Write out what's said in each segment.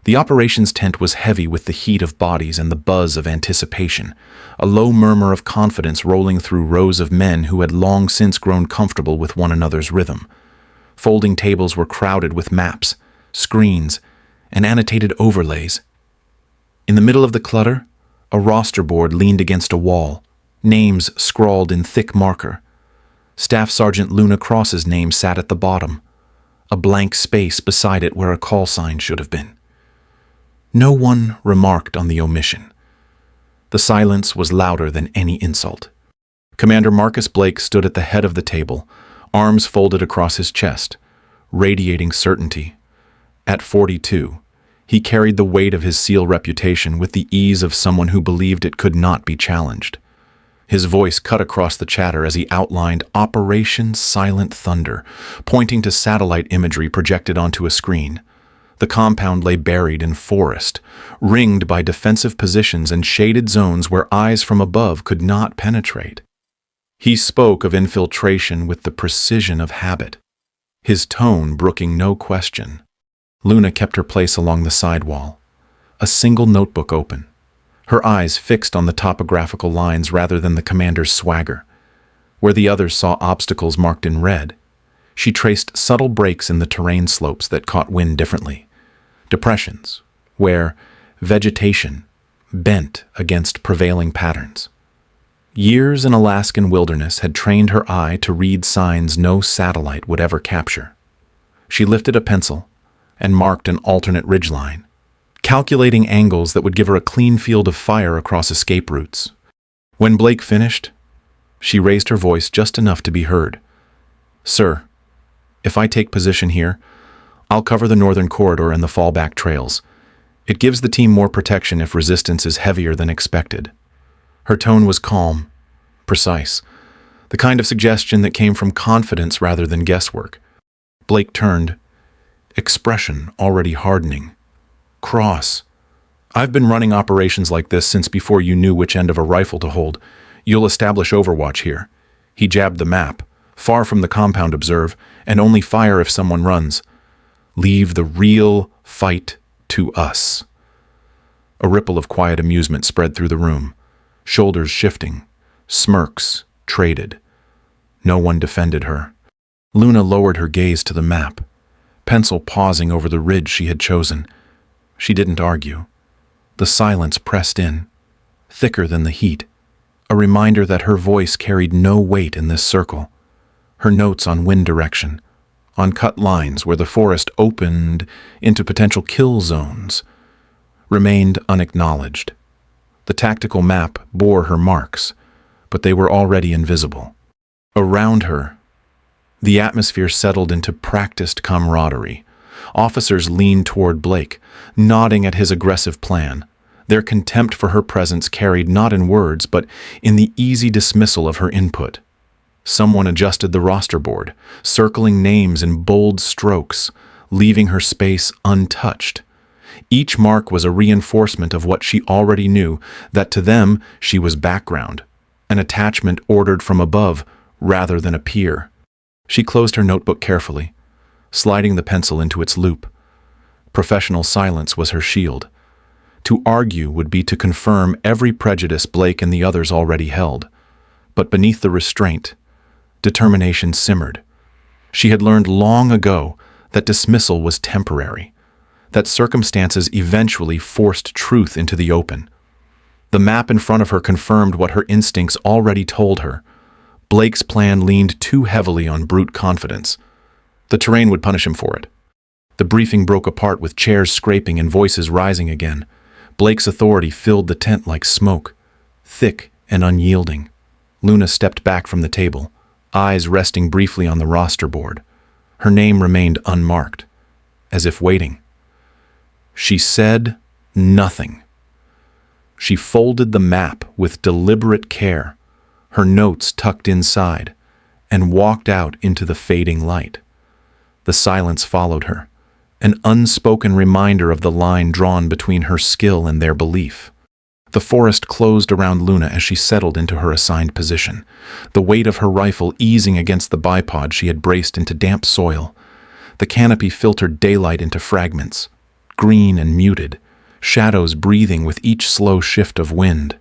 The operations tent was heavy with the heat of bodies and the buzz of anticipation, a low murmur of confidence rolling through rows of men who had long since grown comfortable with one another's rhythm. Folding tables were crowded with maps, screens, and annotated overlays. In the middle of the clutter, a roster board leaned against a wall, names scrawled in thick marker. Staff Sergeant Luna Cross's name sat at the bottom, a blank space beside it where a call sign should have been. No one remarked on the omission. The silence was louder than any insult. Commander Marcus Blake stood at the head of the table, arms folded across his chest, radiating certainty. At 42, he carried the weight of his SEAL reputation with the ease of someone who believed it could not be challenged. His voice cut across the chatter as he outlined Operation Silent Thunder, pointing to satellite imagery projected onto a screen. The compound lay buried in forest, ringed by defensive positions and shaded zones where eyes from above could not penetrate. He spoke of infiltration with the precision of habit, his tone brooking no question. Luna kept her place along the side wall, a single notebook open, her eyes fixed on the topographical lines rather than the commander's swagger. Where the others saw obstacles marked in red, she traced subtle breaks in the terrain slopes that caught wind differently. Depressions, where vegetation bent against prevailing patterns. Years in Alaskan wilderness had trained her eye to read signs no satellite would ever capture. She lifted a pencil and marked an alternate ridgeline, calculating angles that would give her a clean field of fire across escape routes. When Blake finished, she raised her voice just enough to be heard. "Sir, if I take position here, I'll cover the northern corridor and the fallback trails. It gives the team more protection if resistance is heavier than expected." Her tone was calm, precise, the kind of suggestion that came from confidence rather than guesswork. Blake turned, expression already hardening. "Cross, I've been running operations like this since before you knew which end of a rifle to hold. You'll establish overwatch here." He jabbed the map, far from the compound observe, and only fire if someone runs. "Leave the real fight to us." A ripple of quiet amusement spread through the room, shoulders shifting, smirks traded. No one defended her. Luna lowered her gaze to the map, pencil pausing over the ridge she had chosen. She didn't argue. The silence pressed in, thicker than the heat, a reminder that her voice carried no weight in this circle. Her notes on wind direction, on cut lines where the forest opened into potential kill zones, remained unacknowledged. The tactical map bore her marks, but they were already invisible. Around her, the atmosphere settled into practiced camaraderie. Officers leaned toward Blake, nodding at his aggressive plan. Their contempt for her presence carried not in words, but in the easy dismissal of her input. Someone adjusted the roster board, circling names in bold strokes, leaving her space untouched. Each mark was a reinforcement of what she already knew, that to them she was background, an attachment ordered from above rather than a peer. She closed her notebook carefully, sliding the pencil into its loop. Professional silence was her shield. To argue would be to confirm every prejudice Blake and the others already held. But beneath the restraint, determination simmered. She had learned long ago that dismissal was temporary, that circumstances eventually forced truth into the open. The map in front of her confirmed what her instincts already told her. Blake's plan leaned too heavily on brute confidence. The terrain would punish him for it. The briefing broke apart with chairs scraping and voices rising again. Blake's authority filled the tent like smoke, thick and unyielding. Luna stepped back from the table, eyes resting briefly on the roster board. Her name remained unmarked, as if waiting. She said nothing. She folded the map with deliberate care, her notes tucked inside, and walked out into the fading light. The silence followed her, an unspoken reminder of the line drawn between her skill and their belief. The forest closed around Luna as she settled into her assigned position, the weight of her rifle easing against the bipod she had braced into damp soil. The canopy filtered daylight into fragments, green and muted, shadows breathing with each slow shift of wind.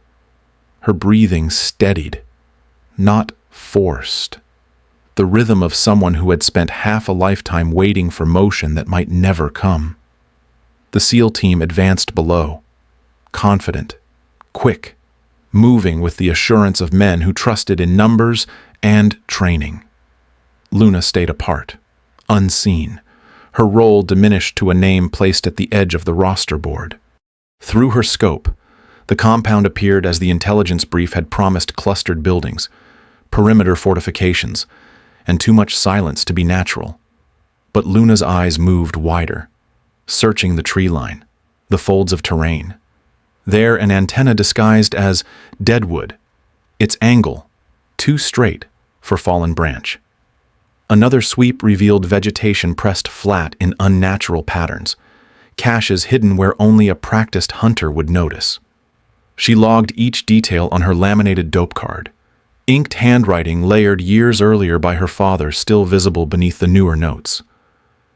Her breathing steadied, not forced. The rhythm of someone who had spent half a lifetime waiting for motion that might never come. The SEAL team advanced below, confident, quick, moving with the assurance of men who trusted in numbers and training. Luna stayed apart, unseen, her role diminished to a name placed at the edge of the roster board. Through her scope, the compound appeared as the intelligence brief had promised: clustered buildings, perimeter fortifications, and too much silence to be natural. But Luna's eyes moved wider, searching the tree line, the folds of terrain. There, an antenna disguised as deadwood, its angle too straight for fallen branch. Another sweep revealed vegetation pressed flat in unnatural patterns, caches hidden where only a practiced hunter would notice. She logged each detail on her laminated dope card, inked handwriting layered years earlier by her father still visible beneath the newer notes.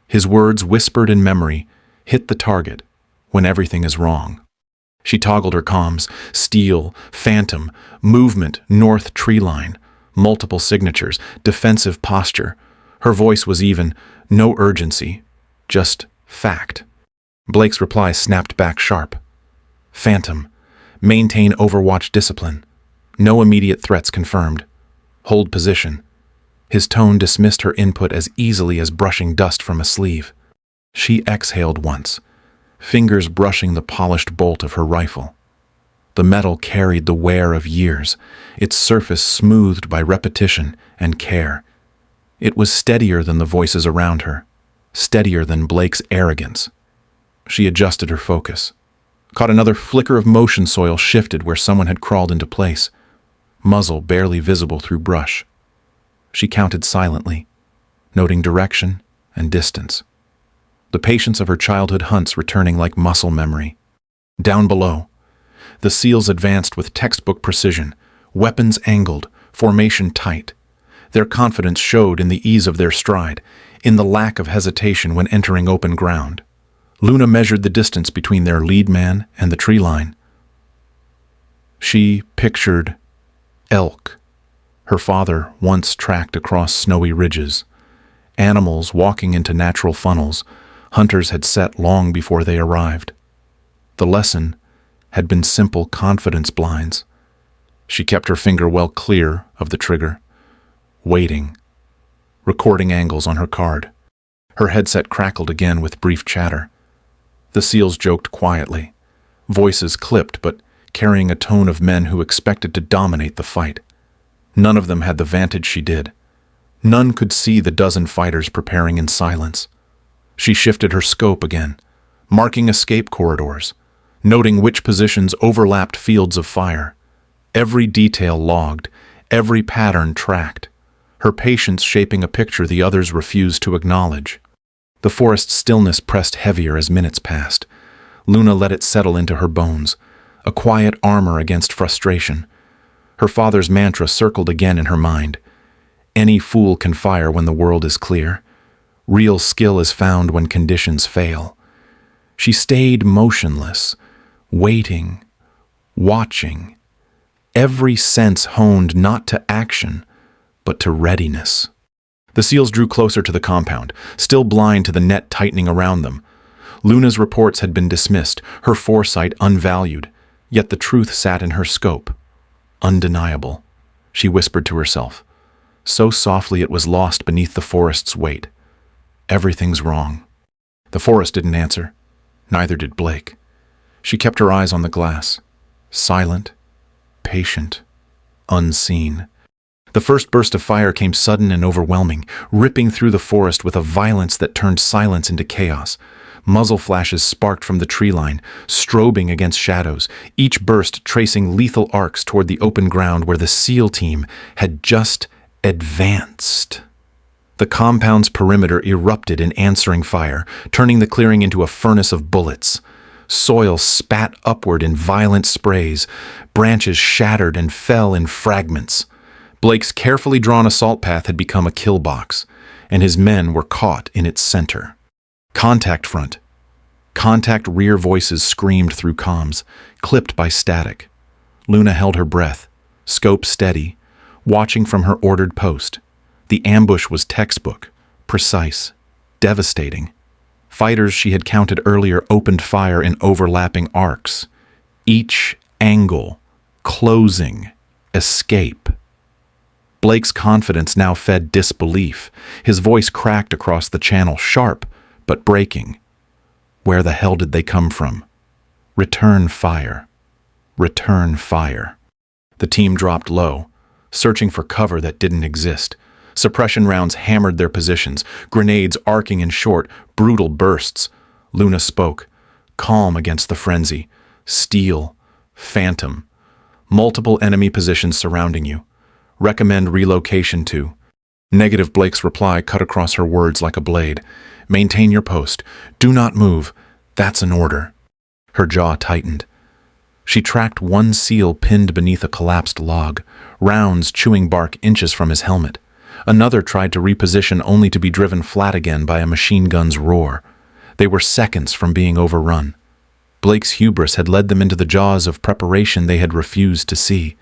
His words, whispered in memory, hit the target when everything is wrong. She toggled her comms: steel, phantom, movement, north tree line, multiple signatures, defensive posture. Her voice was even, no urgency, just fact. Blake's reply snapped back sharp. Phantom, maintain overwatch discipline. No immediate threats confirmed. Hold position. His tone dismissed her input as easily as brushing dust from a sleeve. She exhaled once, fingers brushing the polished bolt of her rifle. The metal carried the wear of years, its surface smoothed by repetition and care. It was steadier than the voices around her, steadier than Blake's arrogance. She adjusted her focus, caught another flicker of motion. Soil shifted where someone had crawled into place, muzzle barely visible through brush. She counted silently, noting direction and distance. The patience of her childhood hunts returning like muscle memory. Down below, the SEALs advanced with textbook precision, weapons angled, formation tight. Their confidence showed in the ease of their stride, in the lack of hesitation when entering open ground. Luna measured the distance between their lead man and the tree line. She pictured elk, her father once tracked across snowy ridges, animals walking into natural funnels hunters had set long before they arrived. The lesson had been simple confidence blinds. She kept her finger well clear of the trigger, waiting, recording angles on her card. Her headset crackled again with brief chatter. The SEALs joked quietly, voices clipped but carrying a tone of men who expected to dominate the fight. None of them had the vantage she did. None could see the dozen fighters preparing in silence. She shifted her scope again, marking escape corridors, noting which positions overlapped fields of fire. Every detail logged, every pattern tracked, her patience shaping a picture the others refused to acknowledge. The forest stillness pressed heavier as minutes passed. Luna let it settle into her bones, a quiet armor against frustration. Her father's mantra circled again in her mind. Any fool can fire when the world is clear. Real skill is found when conditions fail. She stayed motionless, waiting, watching, every sense honed not to action, but to readiness. The SEALs drew closer to the compound, still blind to the net tightening around them. Luna's reports had been dismissed, her foresight unvalued, yet the truth sat in her scope. Undeniable, she whispered to herself. So softly it was lost beneath the forest's weight. Everything's wrong. The forest didn't answer. Neither did Blake. She kept her eyes on the glass, silent, patient, unseen. The first burst of fire came sudden and overwhelming, ripping through the forest with a violence that turned silence into chaos. Muzzle flashes sparked from the tree line, strobing against shadows, each burst tracing lethal arcs toward the open ground where the SEAL team had just advanced. The compound's perimeter erupted in answering fire, turning the clearing into a furnace of bullets. Soil spat upward in violent sprays, branches shattered and fell in fragments. Blake's carefully drawn assault path had become a kill box, and his men were caught in its center. Contact front. Contact rear voices screamed through comms, clipped by static. Luna held her breath, scope steady, watching from her ordered post. The ambush was textbook, precise, devastating. Fighters she had counted earlier opened fire in overlapping arcs. Each angle, closing, escape. Blake's confidence now fed disbelief. His voice cracked across the channel, sharp, but breaking. Where the hell did they come from? Return fire. Return fire. The team dropped low, searching for cover that didn't exist. Suppression rounds hammered their positions, grenades arcing in short, brutal bursts. Luna spoke, calm against the frenzy. Steel, phantom. Multiple enemy positions surrounding you. Recommend relocation to. Negative. Blake's reply cut across her words like a blade. Maintain your post. Do not move. That's an order. Her jaw tightened. She tracked one SEAL pinned beneath a collapsed log, rounds chewing bark inches from his helmet. Another tried to reposition only to be driven flat again by a machine gun's roar. They were seconds from being overrun. Blake's hubris had led them into the jaws of preparation they had refused to see.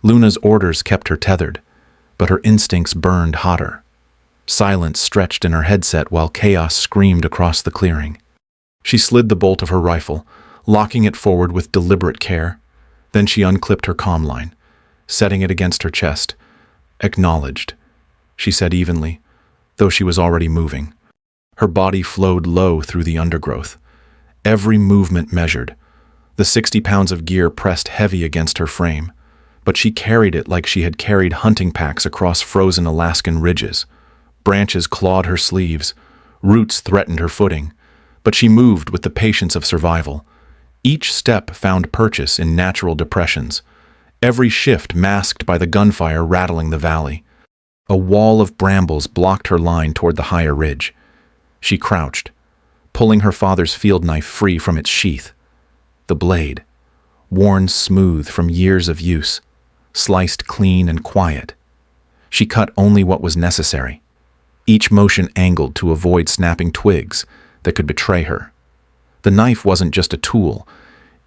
Luna's orders kept her tethered, but her instincts burned hotter. Silence stretched in her headset while chaos screamed across the clearing. She slid the bolt of her rifle, locking it forward with deliberate care. Then she unclipped her comm line, setting it against her chest. Acknowledged, she said evenly, though she was already moving. Her body flowed low through the undergrowth. Every movement measured. The 60 pounds of gear pressed heavy against her frame, but she carried it like she had carried hunting packs across frozen Alaskan ridges. Branches clawed her sleeves. Roots threatened her footing, but she moved with the patience of survival. Each step found purchase in natural depressions, every shift masked by the gunfire rattling the valley. A wall of brambles blocked her line toward the higher ridge. She crouched, pulling her father's field knife free from its sheath. The blade, worn smooth from years of use, sliced clean and quiet. She cut only what was necessary, each motion angled to avoid snapping twigs that could betray her. The knife wasn't just a tool,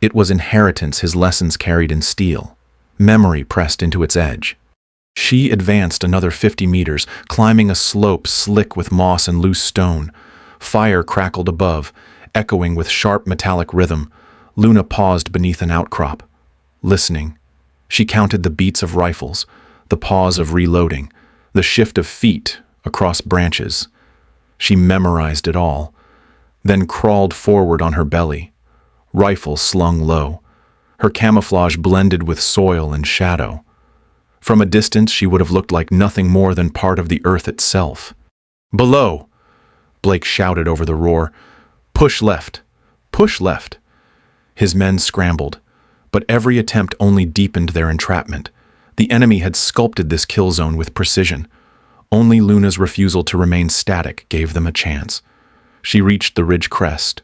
it was inheritance his lessons carried in steel, memory pressed into its edge. She advanced another 50 meters, climbing a slope slick with moss and loose stone. Fire crackled above, echoing with sharp metallic rhythm. Luna paused beneath an outcrop, listening. She counted the beats of rifles, the pause of reloading, the shift of feet across branches. She memorized it all, then crawled forward on her belly, rifle slung low. Her camouflage blended with soil and shadow. From a distance, she would have looked like nothing more than part of the earth itself. "Below!" Blake shouted over the roar. "Push left! Push left!" His men scrambled, but every attempt only deepened their entrapment. The enemy had sculpted this kill zone with precision. Only Luna's refusal to remain static gave them a chance. She reached the ridge crest,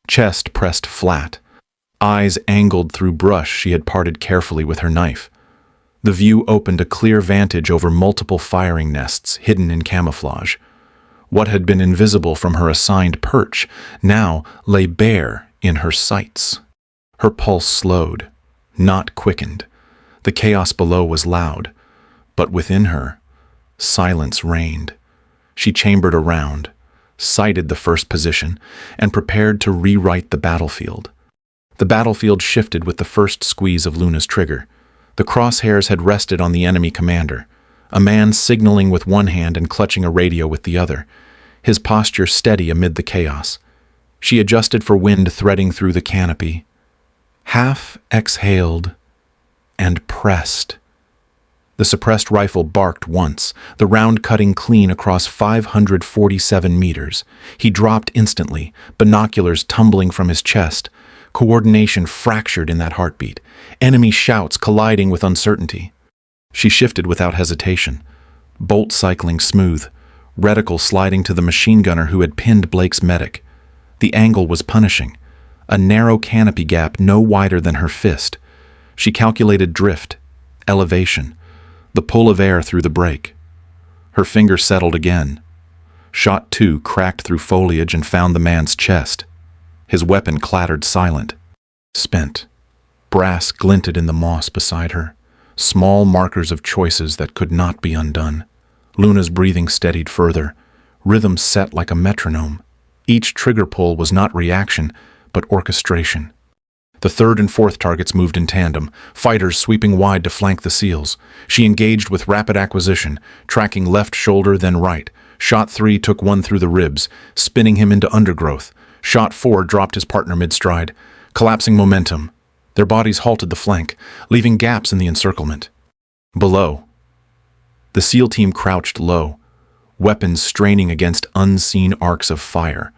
chest pressed flat, eyes angled through brush she had parted carefully with her knife. The view opened a clear vantage over multiple firing nests hidden in camouflage. What had been invisible from her assigned perch now lay bare in her sights. Her pulse slowed, not quickened. The chaos below was loud, but within her, silence reigned. She chambered around, sighted the first position, and prepared to rewrite the battlefield. The battlefield shifted with the first squeeze of Luna's trigger. The crosshairs had rested on the enemy commander, a man signaling with one hand and clutching a radio with the other, his posture steady amid the chaos. She adjusted for wind threading through the canopy, half exhaled, and pressed. The suppressed rifle barked once, the round cutting clean across 547 meters. He dropped instantly, binoculars tumbling from his chest. Coordination fractured in that heartbeat, enemy shouts colliding with uncertainty. She shifted without hesitation, bolt cycling smooth, reticle sliding to the machine gunner who had pinned Blake's medic. The angle was punishing, a narrow canopy gap no wider than her fist. She calculated drift, elevation, the pull of air through the brake. Her finger settled again. Shot 2 cracked through foliage and found the man's chest. His weapon clattered silent. Spent. Brass glinted in the moss beside her. Small markers of choices that could not be undone. Luna's breathing steadied further. Rhythm set like a metronome. Each trigger pull was not reaction, but orchestration. The third and fourth targets moved in tandem, fighters sweeping wide to flank the SEALs. She engaged with rapid acquisition, tracking left shoulder then right. Shot 3 took one through the ribs, spinning him into undergrowth. Shot 4 dropped his partner mid-stride. Collapsing momentum. Their bodies halted the flank, leaving gaps in the encirclement. Below, the SEAL team crouched low, weapons straining against unseen arcs of fire.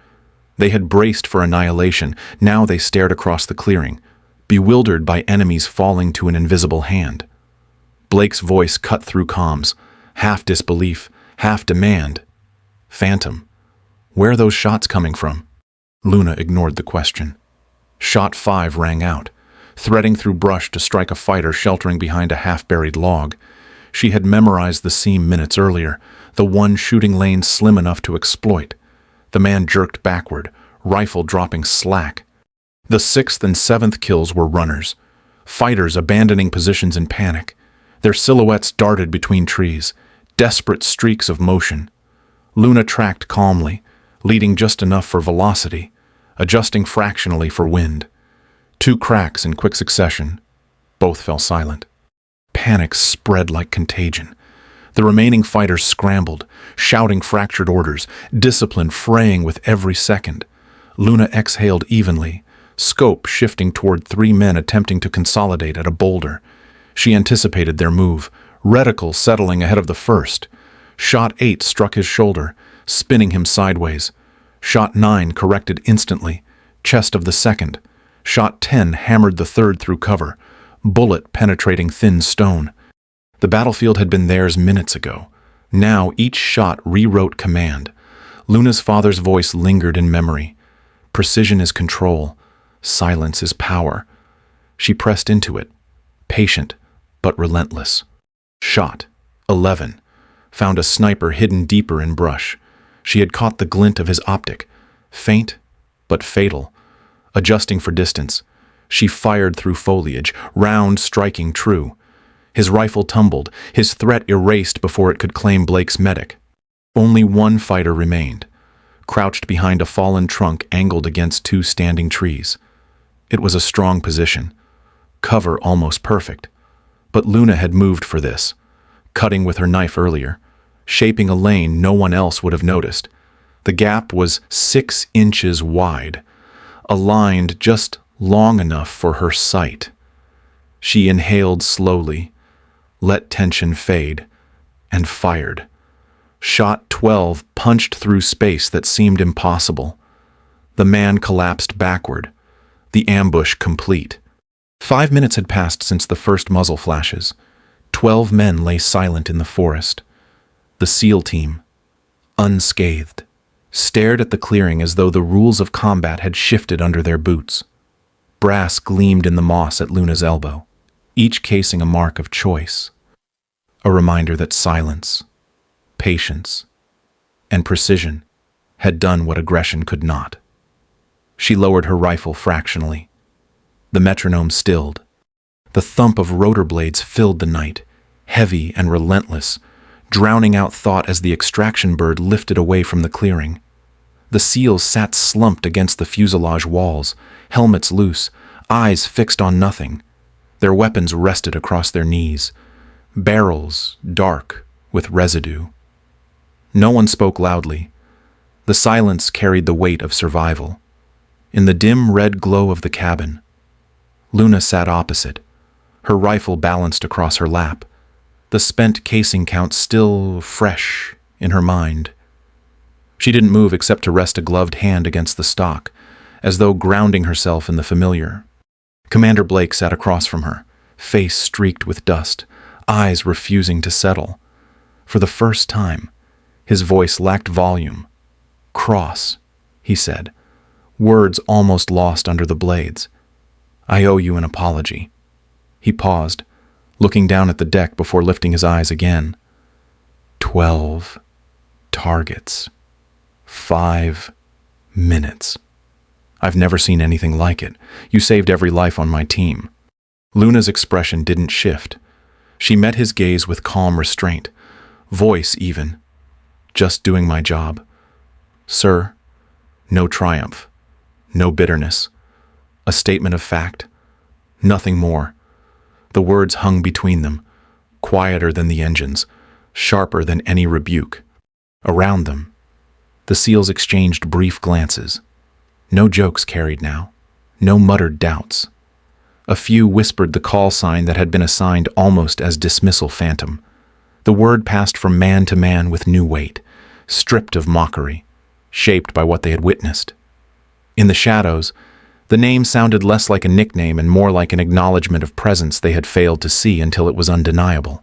They had braced for annihilation. Now they stared across the clearing, bewildered by enemies falling to an invisible hand. Blake's voice cut through comms, half disbelief, half demand. Phantom. Where are those shots coming from? Luna ignored the question. Shot 5 rang out, threading through brush to strike a fighter sheltering behind a half-buried log. She had memorized the seam minutes earlier, the one shooting lane slim enough to exploit. The man jerked backward, rifle dropping slack. The 6th and 7th kills were runners, fighters abandoning positions in panic. Their silhouettes darted between trees, desperate streaks of motion. Luna tracked calmly, leading just enough for velocity, adjusting fractionally for wind. 2 cracks in quick succession. Both fell silent. Panic spread like contagion. The remaining fighters scrambled, shouting fractured orders, discipline fraying with every second. Luna exhaled evenly, scope shifting toward 3 men attempting to consolidate at a boulder. She anticipated their move, reticle settling ahead of the first. Shot 8 struck his shoulder, spinning him sideways. Shot 9 corrected instantly, chest of the second. Shot 10 hammered the third through cover, bullet penetrating thin stone. The battlefield had been theirs minutes ago. Now each shot rewrote command. Luna's father's voice lingered in memory. Precision is control. Silence is power. She pressed into it, patient but relentless. Shot 11 found a sniper hidden deeper in brush. She had caught the glint of his optic, faint but fatal. Adjusting for distance, she fired through foliage, round striking true. His rifle tumbled, his threat erased before it could claim Blake's medic. Only one fighter remained, crouched behind a fallen trunk angled against 2 standing trees. It was a strong position, cover almost perfect. But Luna had moved for this, cutting with her knife earlier, shaping a lane no one else would have noticed. The gap was 6 inches wide, aligned just long enough for her sight. She inhaled slowly, let tension fade, and fired. Shot 12 punched through space that seemed impossible. The man collapsed backward, the ambush complete. 5 minutes had passed since the first muzzle flashes. 12 men lay silent in the forest. The SEAL team, unscathed, stared at the clearing as though the rules of combat had shifted under their boots. Brass gleamed in the moss at Luna's elbow, each casing a mark of choice. A reminder that silence, patience, and precision had done what aggression could not. She lowered her rifle fractionally. The metronome stilled. The thump of rotor blades filled the night, heavy and relentless, drowning out thought as the extraction bird lifted away from the clearing. The SEALs sat slumped against the fuselage walls, helmets loose, eyes fixed on nothing. Their weapons rested across their knees, barrels dark with residue. No one spoke loudly. The silence carried the weight of survival. In the dim red glow of the cabin, Luna sat opposite, her rifle balanced across her lap, the spent casing count still fresh in her mind. She didn't move except to rest a gloved hand against the stock, as though grounding herself in the familiar. Commander Blake sat across from her, face streaked with dust, eyes refusing to settle. For the first time, his voice lacked volume. "Cross," he said, words almost lost under the blades. "I owe you an apology." He paused, looking down at the deck before lifting his eyes again. 12 targets. 5 minutes. I've never seen anything like it. You saved every life on my team." Luna's expression didn't shift. She met his gaze with calm restraint, voice even. "Just doing my job. Sir, no triumph, no bitterness. A statement of fact, nothing more." The words hung between them, quieter than the engines, sharper than any rebuke. Around them, the SEALs exchanged brief glances. No jokes carried now, no muttered doubts. A few whispered the call sign that had been assigned almost as dismissal phantom. The word passed from man to man with new weight, stripped of mockery, shaped by what they had witnessed. In the shadows, the name sounded less like a nickname and more like an acknowledgement of presence they had failed to see until it was undeniable.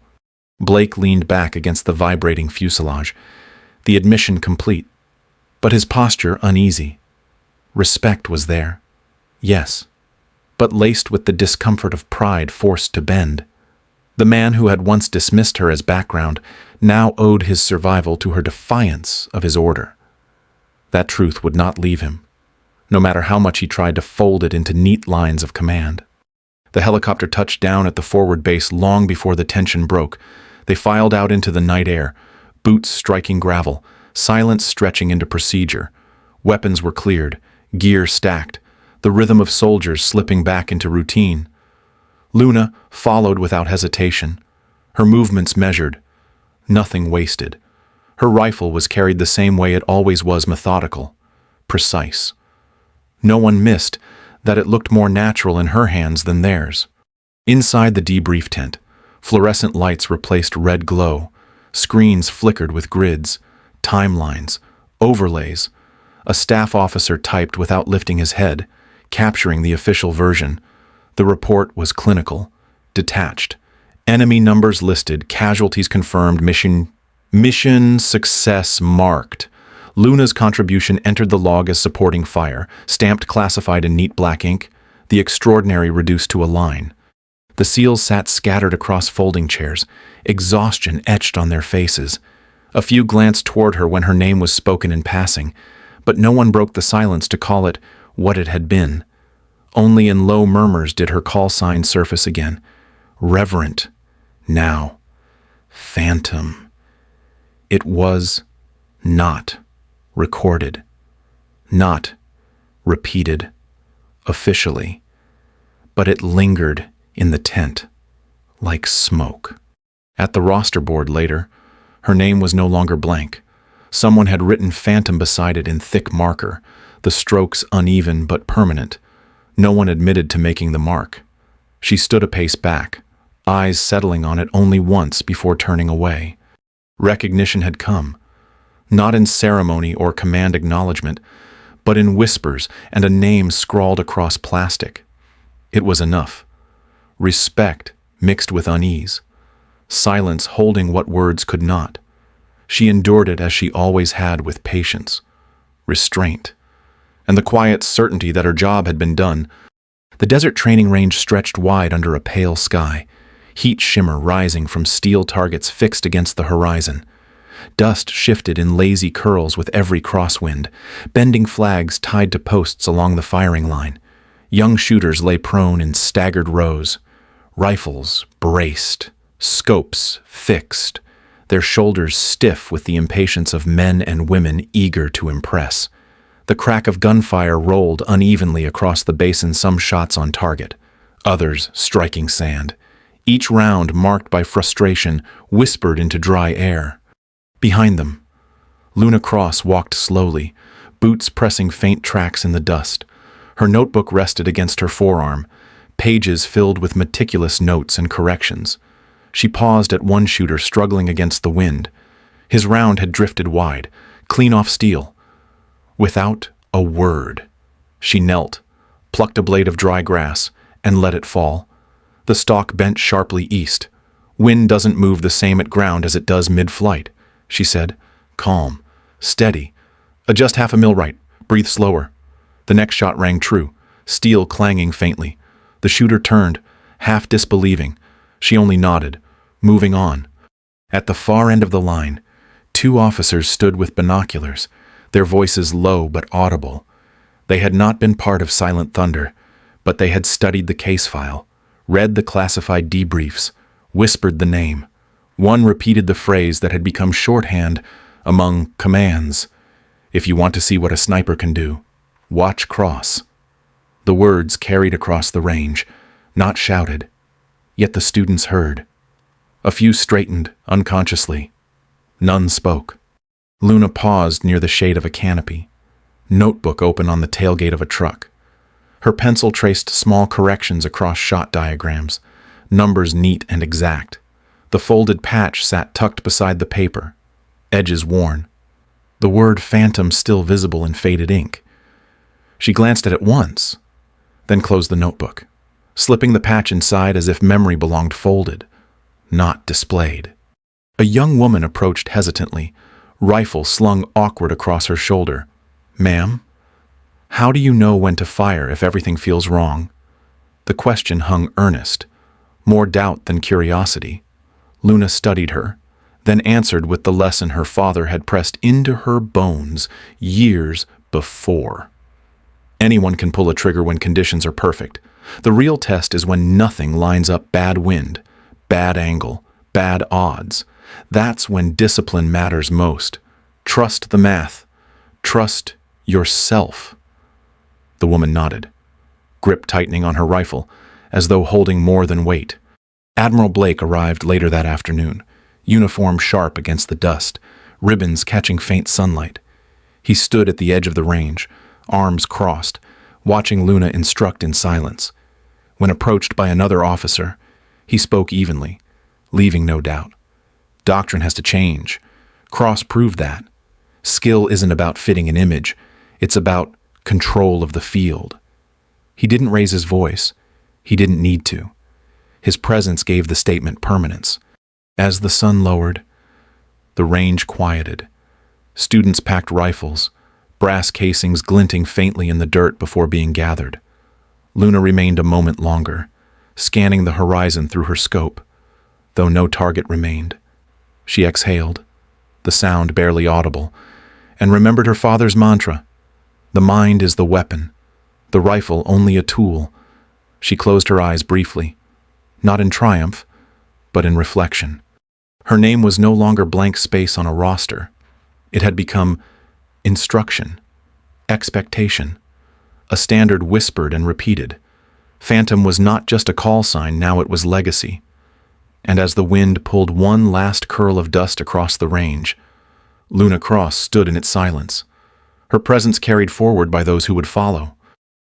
Blake leaned back against the vibrating fuselage, the admission complete, but his posture uneasy. Respect was there, yes, but laced with the discomfort of pride forced to bend. The man who had once dismissed her as background now owed his survival to her defiance of his order. That truth would not leave him, no matter how much he tried to fold it into neat lines of command. The helicopter touched down at the forward base long before the tension broke. They filed out into the night air, boots striking gravel, silence stretching into procedure. Weapons were cleared, gear stacked, the rhythm of soldiers slipping back into routine. Luna followed without hesitation, her movements measured, nothing wasted. Her rifle was carried the same way it always was, methodical, precise. No one missed that it looked more natural in her hands than theirs. Inside the debrief tent, fluorescent lights replaced red glow, screens flickered with grids, timelines, overlays. A staff officer typed without lifting his head, capturing the official version. The report was clinical, detached. Enemy numbers listed, casualties confirmed, mission success marked. Luna's contribution entered the log as supporting fire, stamped classified in neat black ink, the extraordinary reduced to a line. The SEALs sat scattered across folding chairs, exhaustion etched on their faces. A few glanced toward her when her name was spoken in passing, but no one broke the silence to call it what it had been. Only in low murmurs did her call sign surface again. Reverent. Now. Phantom. It was not recorded. Not repeated officially. But it lingered in the tent, like smoke. At the roster board later, her name was no longer blank. Someone had written Phantom beside it in thick marker, the strokes uneven but permanent. No one admitted to making the mark. She stood a pace back, eyes settling on it only once before turning away. Recognition had come, not in ceremony or command acknowledgement, but in whispers and a name scrawled across plastic. It was enough. Respect mixed with unease. Silence holding what words could not. She endured it as she always had, with patience, restraint, and the quiet certainty that her job had been done. The desert training range stretched wide under a pale sky, heat shimmer rising from steel targets fixed against the horizon. Dust shifted in lazy curls with every crosswind, bending flags tied to posts along the firing line. Young shooters lay prone in staggered rows, rifles braced, scopes fixed, their shoulders stiff with the impatience of men and women eager to impress. The crack of gunfire rolled unevenly across the basin, some shots on target, others striking sand. Each round, marked by frustration, whispered into dry air. Behind them, Luna Cross walked slowly, boots pressing faint tracks in the dust. Her notebook rested against her forearm, pages filled with meticulous notes and corrections. She paused at one shooter struggling against the wind. His round had drifted wide, clean off steel. Without a word, she knelt, plucked a blade of dry grass, and let it fall. The stalk bent sharply east. Wind doesn't move the same at ground as it does mid-flight, she said, calm, steady. Adjust half a mil right, breathe slower. The next shot rang true, steel clanging faintly. The shooter turned, half disbelieving. She only nodded, moving on. At the far end of the line, two officers stood with binoculars, their voices low but audible. They had not been part of Silent Thunder, but they had studied the case file, read the classified debriefs, whispered the name. One repeated the phrase that had become shorthand among commands. If you want to see what a sniper can do, watch Cross. The words carried across the range, not shouted, yet the students heard. A few straightened, unconsciously. None spoke. Luna paused near the shade of a canopy, notebook open on the tailgate of a truck. Her pencil traced small corrections across shot diagrams, numbers neat and exact. The folded patch sat tucked beside the paper, edges worn. The word phantom still visible in faded ink. She glanced at it once, then closed the notebook, slipping the patch inside as if memory belonged folded, not displayed. A young woman approached hesitantly, rifle slung awkward across her shoulder. "Ma'am, how do you know when to fire if everything feels wrong?" The question hung earnest, more doubt than curiosity. Luna studied her, then answered with the lesson her father had pressed into her bones years before. Anyone can pull a trigger when conditions are perfect. The real test is when nothing lines up: bad wind, bad angle, bad odds. That's when discipline matters most. Trust the math. Trust yourself. The woman nodded, grip tightening on her rifle, as though holding more than weight. Admiral Blake arrived later that afternoon, uniform sharp against the dust, ribbons catching faint sunlight. He stood at the edge of the range, arms crossed, watching Luna instruct in silence. When approached by another officer, he spoke evenly, leaving no doubt. Doctrine has to change. Cross proved that. Skill isn't about fitting an image, it's about control of the field. He didn't raise his voice. He didn't need to. His presence gave the statement permanence. As the sun lowered, the range quieted. Students packed rifles, brass casings glinting faintly in the dirt before being gathered. Luna remained a moment longer, scanning the horizon through her scope, though no target remained. She exhaled, the sound barely audible, and remembered her father's mantra: "The mind is the weapon, the rifle only a tool." She closed her eyes briefly, not in triumph, but in reflection. Her name was no longer blank space on a roster. It had become instruction, expectation, a standard whispered and repeated. Phantom was not just a call sign, now it was legacy. And as the wind pulled one last curl of dust across the range, Luna Cross stood in its silence, her presence carried forward by those who would follow.